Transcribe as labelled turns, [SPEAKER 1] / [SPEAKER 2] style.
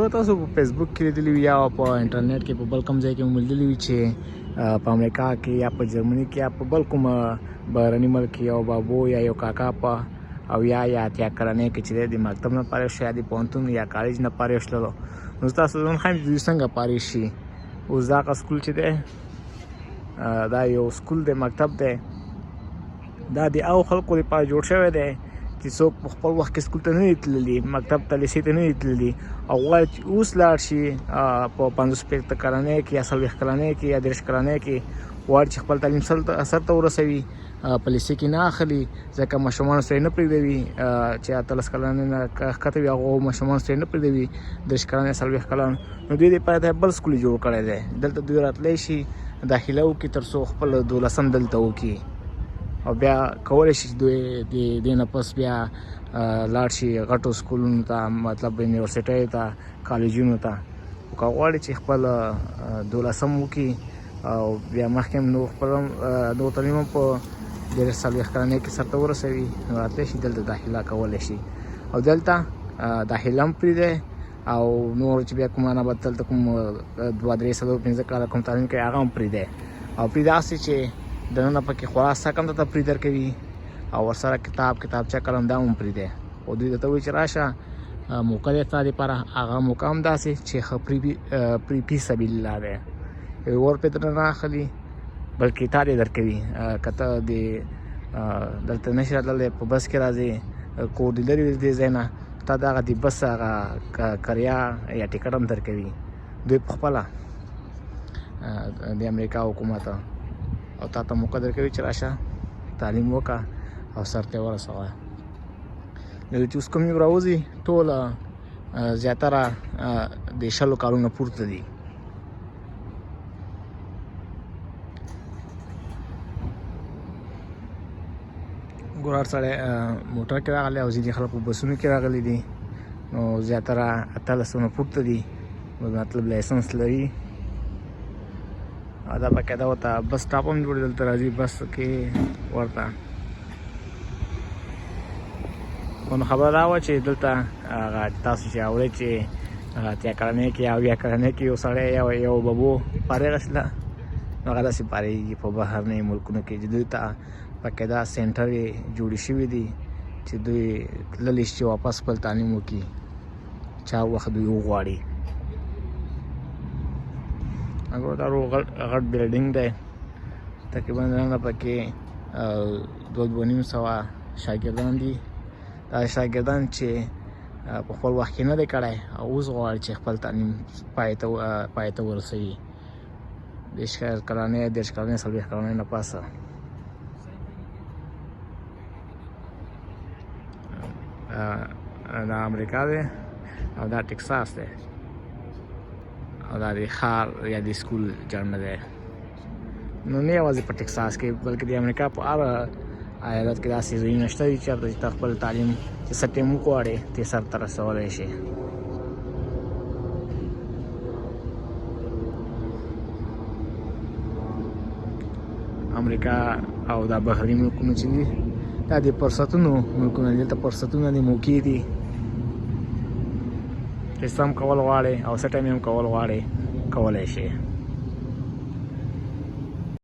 [SPEAKER 1] که تاسو په فیسبوک کې لیدلی وي یا په انټرنیټ کې په بل کوم ځای کې مو لیدلی وي چې په امریکا کې یا په جرمني کې یا په بل کوم بهرني ملک کې یو بابو یا یو کاکا په اویا یا اتیا کلنۍ کې چې د مکتب نه فارغ شو یا د پوهنتون یا کالج نه فارغ شلو نو تاسو ځان ښایم چې دوی څنګه فارغ شي. اوس دغه سکول چې دی دا یو سکول دی مکتب دی دا د هغو خلکو لپاره جوړ شوی دی چې څوک په خپل وخت کې سکول ته نه دي تللي مکتب ته لیسې ته نه دي تللي او غواړي چې اوس لاړ شي په 50 کلنۍ کې یا 40 کلنۍ کې یا 30 کلنۍ کې غواړي چې خپل تعلیم سر ته ورسوي په لیسې کې نه اخلي ځکه ماشومانو سره یې نه پرېږدوي چې 13 کلنۍ نه ښکته وي هغو ماشومانو سره یې نه پرېږدوي 30 کلن 40 کلن نو دوی دپاره ته بل سکول جوړ کړی دی دلته دوی راتلی شي داخله وکړي تر څو خپل 12 دلته وکړي او بیا کولی شي چې دوی د دې نه پس بیا لاړ شي غټو سکولونو ته مطلب یونیورسټیو ته کالجونو ته که غواړي چې خپل 12 وکړي او بیا مخکې هم نور خپل نور تعلیم هم په 40 کلنۍ کې سرته ورسوي نو راتلی شي دلته داخله کولی شي او دلته داخله هم پرېږدی او نور چې بیا کومه نه به دلته کوم 2-3 5 کاله کوم تعلیم کوي هغه هم پرېږدی او پرېږدي هسې چې دننه پکې خورا سکم ته تفریح درکوي او ورسره کتابچه قلم دا هم پرېږدی او دوی درته وایي چې راشه موقع دی ستا دپاره هغه موقع هم داسې چې ښه فی سبیل الله دی ور پرې درنه نه اخلي بلکې تا دې درکوي که ته دلته نشي راتللی په بس کې راځې کور دې لرې دې ځای نه تا د هغه د بس هغه کریا یا ټکټ هم درکوي دوی په خپله د امریکا حکومت او تا ته موقع درکوي چې راشه تعلیم وکړه او سر ته ورسوه. چې اوس کوم یو راوځي ټوله زیاتره د 100 کالونو پورته دي. ګور هر سړی موټر کې راغلی او ځینې خلک په بسونو کې راغلي دي نو زیاتره 18 نه پورته دي مطلب لایسنس لري دا باقاعده ورته بس سټاپ هم جوړ دلته راځي بس کې ورته نو خبره دا وه چې دلته هغه تاسو چې اورئ چې 8 کلنۍ کې او 9 کلنۍ کې یو سړی یو ببو فارغه شله نو هغه داسې فارغېږي په بهرنیو ملکونو کې چې دوی ته باقاعده سینټر یې جوړې شوي دي چې دوی تللی شي چې واپس خپل تعلیم وکړي چا وخت دوی وغواړي. اگر دا غټ بلډینګ دی تقریبا دننه پکې 2,500 شاګردان دي دا شاګردان چې په خپل وخت کې نه دی کړی او اوس غواړي چې خپل تعلیم پای ته ورسوي 20 کلنۍ 30 کلنۍ 40 کلنۍ نه پاسه. دا امریکا دی او دا ټکساس دی او دا د ښار یا د سکول جرمه دی نو نه یوازې په ټکساس کې بلکې د امریکا په هر ایالت کې داسې ځایونه شته دي چېرته چې ته خپل تعلیم چې څه ټیم وغواړې ته یې سرته رسولی شي. امریکا او دا بهرني ملکونه چې دي دا د فرصتونو ملکونه دي دلته فرصتونه دي موقع دي چې څه هم کول غواړې او څه ټایم هم کول غواړې کولی شي.